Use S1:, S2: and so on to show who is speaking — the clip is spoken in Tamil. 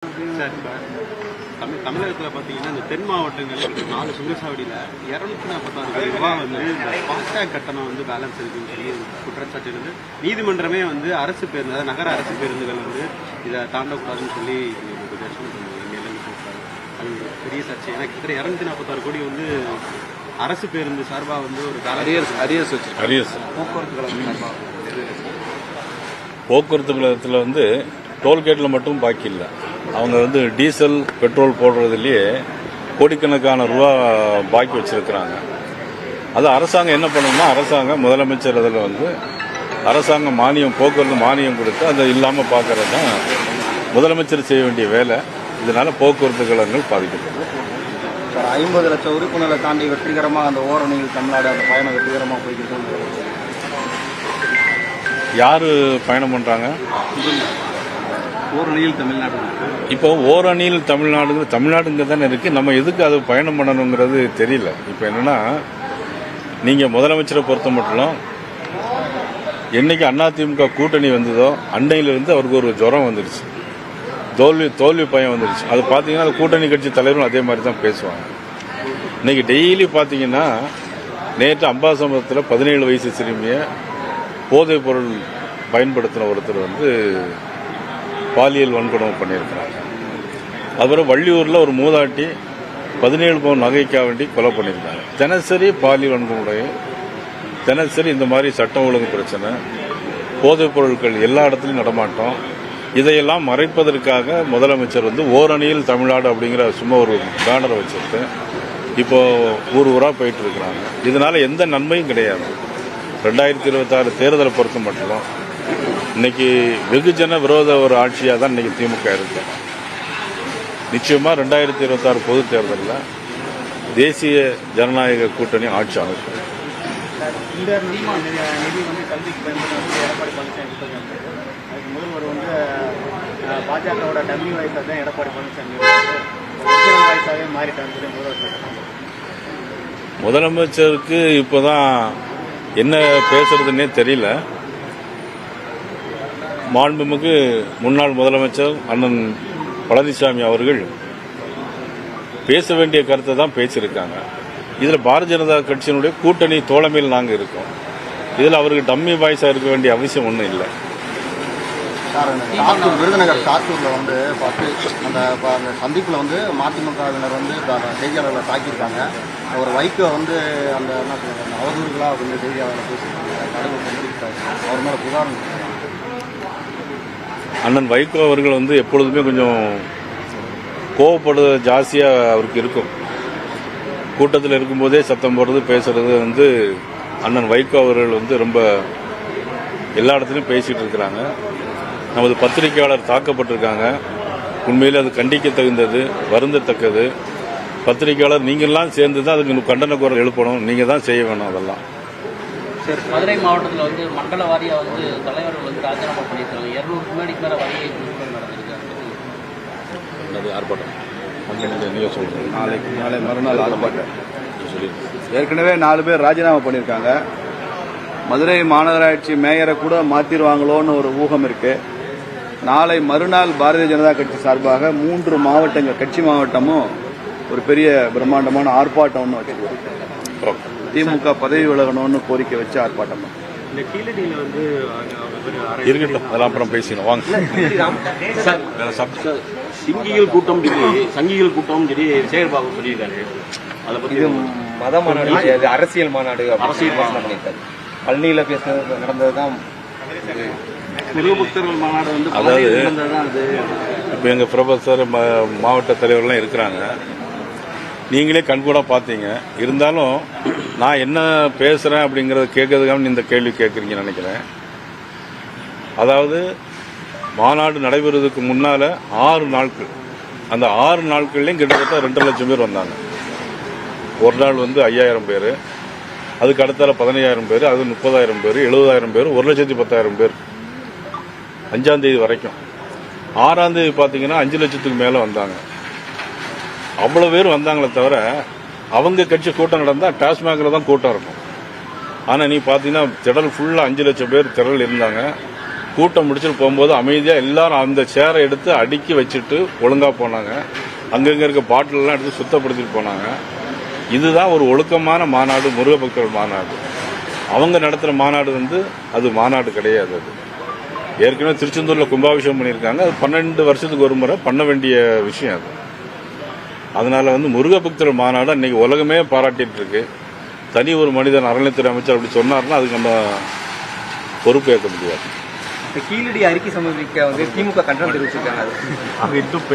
S1: சார், இப்ப தமிழகத்தில் பார்த்தீங்கன்னா இந்த தென் மாவட்டங்கள் 4 சுங்கச்சாவடியில் 246 ரூபா வந்து இந்த ஃபாஸ்டேக் கட்டணம் வந்து பேலன்ஸ் இருக்குன்னு சொல்லி குற்றச்சாட்டு இருந்து நீதிமன்றமே வந்து அரசு பேருந்து, அதாவது நகர அரசு பேருந்துகள் வந்து இதை தாண்டக்கூடாதுன்னு சொல்லி அது பெரிய சர்ச்சை. ஏன்னா கிட்ட 246 கோடி வந்து அரசு பேருந்து சார்பாக வந்து ஒரு
S2: போக்குவரத்து கழகத்தில் வந்து டோல்கேட்டில் மட்டும் பாக்கி இல்லை. அவங்க வந்து டீசல் பெட்ரோல் போடுறதுலேயே கோடிக்கணக்கான ரூபா பாக்கி வச்சிருக்கிறாங்க. அது அரசாங்கம் என்ன பண்ணணும்னா, அரசாங்கம் முதலமைச்சர் அதில் வந்து அரசாங்கம் மானியம், போக்குவரத்து மானியம் கொடுத்து அதை இல்லாமல் பார்க்கறது தான் முதலமைச்சர் செய்ய வேண்டிய வேலை. இதனால போக்குவரத்து கழகங்கள் பாதிக்கப்படும்.
S3: 50 லட்சம் உறுப்பினர்களை தாண்டி வெற்றிகரமாக அந்த ஓரணியில் தமிழ்நாடு அந்த பயணம் வெற்றிகரமாக போய்கிட்டு
S2: யாரு பயணம் பண்றாங்க?
S1: ஓரணியில் தமிழ்நாடு.
S2: இப்போ ஓரணியில் தமிழ்நாடுங்க தானே இருக்கு. நம்ம எதுக்கு அது பயணம் பண்ணணுங்கிறது தெரியல. இப்போ என்னன்னா, நீங்க முதலமைச்சரை பொறுத்த மட்டும் என்னைக்கு அதிமுக கூட்டணி வந்ததோ அன்னையிலிருந்து அவருக்கு ஒரு ஜுரம் வந்துருச்சு, தோல்வி பயம் வந்துருச்சு. அது பார்த்தீங்கன்னா அது கூட்டணி கட்சி தலைவரும் அதே மாதிரி தான் பேசுவாங்க. இன்னைக்கு டெய்லி பார்த்தீங்கன்னா, நேற்று அம்பாசமுத்திரத்தில் 17 வயசு சிறுமியை போதைப் பொருள் பயன்படுத்தின ஒருத்தர் வந்து பாலியல் வன்கொடுமை பண்ணியிருக்கிறாங்க. அதுபோல் வள்ளியூரில் ஒரு மூதாட்டி 17 பவுன் நகைக்காக வேண்டி கொலை பண்ணியிருக்காங்க. தினசரி பாலியல் வன்கொடுமை, தினசரி இந்த மாதிரி சட்டம் ஒழுங்கு பிரச்சனை, போதைப் பொருட்கள் எல்லா இடத்துலையும் நடமாட்டம். இதையெல்லாம் மறைப்பதற்காக முதலமைச்சர் வந்து ஓரணியில் தமிழ்நாடு அப்படிங்கிற சும்மா ஒரு பேனரை வச்சுட்டு இப்போ ஊரா போயிட்டு இருக்கிறாங்க. இதனால எந்த நன்மையும் கிடையாது. 2026 தேர்தலை பொறுத்த மட்டும் இன்னைக்கு வெகுஜன விரோத ஒரு ஆட்சியாக தான் இன்னைக்கு திமுக இருக்கு. நிச்சயமா 2026 பொது தேர்தலில் தேசிய ஜனநாயக கூட்டணி ஆட்சி அமைக்கும்.
S3: இந்த நிதி வந்து கல்விக்கு பயன்படுத்த எடப்பாடி பழனிசாமி அதுக்கு முதல்வர் வந்து பாஜகவோட டம்மி வாய்ஸாக தான் எடப்பாடி பழனிசாமி வாய்ஸாகவே மாறிட்டாங்க.
S2: முதலமைச்சருக்கு இப்போதான் என்ன பேசுறதுன்னே தெரியல. மாண்புமிகு முன்னாள் முதலமைச்சர் அண்ணன் பழனிசாமி அவர்கள் பேச வேண்டிய கருத்தை தான் பேசியிருக்காங்க. இதில் பாரதிய ஜனதா கட்சியினுடைய கூட்டணி தோழமையில் நாங்கள் இருக்கோம். இதில் அவருக்கு டம்மி வாய்ஸாக இருக்க வேண்டிய அவசியம் ஒன்றும் இல்லை.
S3: விருதுநகர் சாத்தூரில் வந்து அந்த சந்திப்பில் வந்து மதிமுகவினர் வந்து செய்தியாளர்களை தாக்கியிருக்காங்க. ஒரு வைகோ வந்து அந்த என்ன சொல்றாங்க அவதூறுகளாக வந்து செய்தியாளர்களை பேசியிருக்காங்க. கடவுள் கொண்டிருக்காரு, அவர் மேலே புகார்.
S2: அண்ணன் வைகோ அவர்கள் வந்து எப்பொழுதுமே கொஞ்சம் கோவப்படுறது ஜாஸ்தியாக அவருக்கு இருக்கும். கூட்டத்தில் இருக்கும்போதே சத்தம் போடுறது, பேசுறது வந்து அண்ணன் வைகோ அவர்கள் வந்து ரொம்ப எல்லா இடத்துலையும் பேசிட்டு இருக்கிறாங்க. நமது பத்திரிகையாளர் தாக்கப்பட்டிருக்காங்க. உண்மையில் அது கண்டிக்க தகுந்தது, வருந்தத்தக்கது. பத்திரிகையாளர் நீங்கள்லாம் சேர்ந்து தான் அதுக்கு கண்டன குரல் எழுப்பணும், நீங்க தான் செய்ய வேணும். அதெல்லாம்
S4: சரி. மதுரை மாவட்டத்தில் வந்து மண்டல வாரியா வந்து தலைவர்கள் வந்து ராஜினாமா பண்ணியிருக்காங்க. 200 மேடிக்கு மேல வரியை நடந்திருக்கு.
S2: ஆர்ப்பாட்டம்
S3: நாளை மறுநாள் ஆர்ப்பாட்டம். ஏற்கனவே 4 பேர் ராஜினாமா பண்ணியிருக்காங்க. மதுரை மாநகராட்சி மேயரை கூட மாத்திருவாங்களோன்னு ஒரு ஊகம் இருக்கு. நாளை மறுநாள் பாரதிய ஜனதா கட்சி சார்பாக 3 மாவட்டங்கள், கட்சி மாவட்டமும் ஒரு பெரிய பிரம்மாண்டமான ஆர்ப்பாட்டம் ஒன்று வச்சிருக்கோம். திமுக பதவி விலகணும்னு கோரிக்கை வச்சு ஆர்ப்பாட்டம்.
S1: இந்த கீழடியில் வந்து
S2: இருக்கட்டும், அதெல்லாம் அப்புறம் பேசினோம் வாங்க.
S5: சிங்கிகள் கூட்டம் சங்கிகள் கூட்டம் சரி சேகர்பாபு சொல்லியிருக்காரு. அதை பத்தி
S3: மத மாநாடு, அரசியல் மாநாடு, அரசியல் பண்ணியிருக்காரு. பழனியில பேசுறது நடந்ததுதான்
S5: சிறுபக்தர்கள் மாநாடு வந்து
S2: நடந்ததுதான். அது இப்போ எங்க ப்ரொஃபசர் மாவட்ட தலைவர்கள்லாம் இருக்கிறாங்க. நீங்களே கண்கூடா பார்த்தீங்க. இருந்தாலும் நான் என்ன பேசுறேன் அப்படிங்கறத கேட்கறதுக்காக இந்த கேள்வி கேட்குறீங்கன்னு நினைக்கிறேன். அதாவது மாநாடு நடைபெறுவதற்கு முன்னால 6 நாட்கள், அந்த 6 நாட்கள்லையும் கிட்டத்தட்ட 2 லட்சம் பேர் வந்தாங்க. ஒரு நாள் வந்து 5000 பேர், அதுக்கு அடுத்தால 15000 பேர், அது 30,000 பேர், 70,000 பேர், 1,10,000 பேர் 5ஆம் தேதி வரைக்கும். 6ஆம் தேதி பார்த்தீங்கன்னா 5 லட்சத்துக்கு மேலே வந்தாங்க. அவ்வளோ பேர் வந்தாங்களே தவிர அவங்க கட்சி கூட்டம் நடந்தால் டாஸ்மாகில் தான் கூட்டம் இருக்கும். ஆனால் நீ பார்த்தீங்கன்னா திடல் ஃபுல்லாக 5 லட்சம் பேர் திரள் இருந்தாங்க. கூட்டம் முடிச்சுட்டு போகும்போது அமைதியாக எல்லாரும் அந்த சேரை எடுத்து அடுக்கி வச்சுட்டு ஒழுங்காக போனாங்க. அங்கங்கே இருக்க பாட்டிலெல்லாம் எடுத்து சுத்தப்படுத்திட்டு போனாங்க. இதுதான் ஒரு ஒழுக்கமான மாநாடு, முருக பக்தர்கள் மாநாடு. அவங்க நடத்துகிற மாநாடு அது மாநாடு கிடையாது. அது ஏற்கனவே திருச்செந்தூரில் கும்பாபிஷேகம் பண்ணியிருக்காங்க. அது 12 வருஷத்துக்கு ஒரு முறை பண்ண வேண்டிய விஷயம் அது. அதனால முருக பக்தர்கள் மாநாடு இன்னைக்கு உலகமே பாராட்டிட்டு இருக்கு. தனி ஒரு மனிதன் அறநிலைத்துறை அமைச்சர் அப்படி சொன்னார்னா அதுக்கு நம்ம பொறுப்பேற்க முடியாது.
S6: கீழடி அறிக்கை சமர்ப்பிக்க திமுக கண்டனம் தெரிவிச்சிருக்காங்க.
S2: அது இன்னும்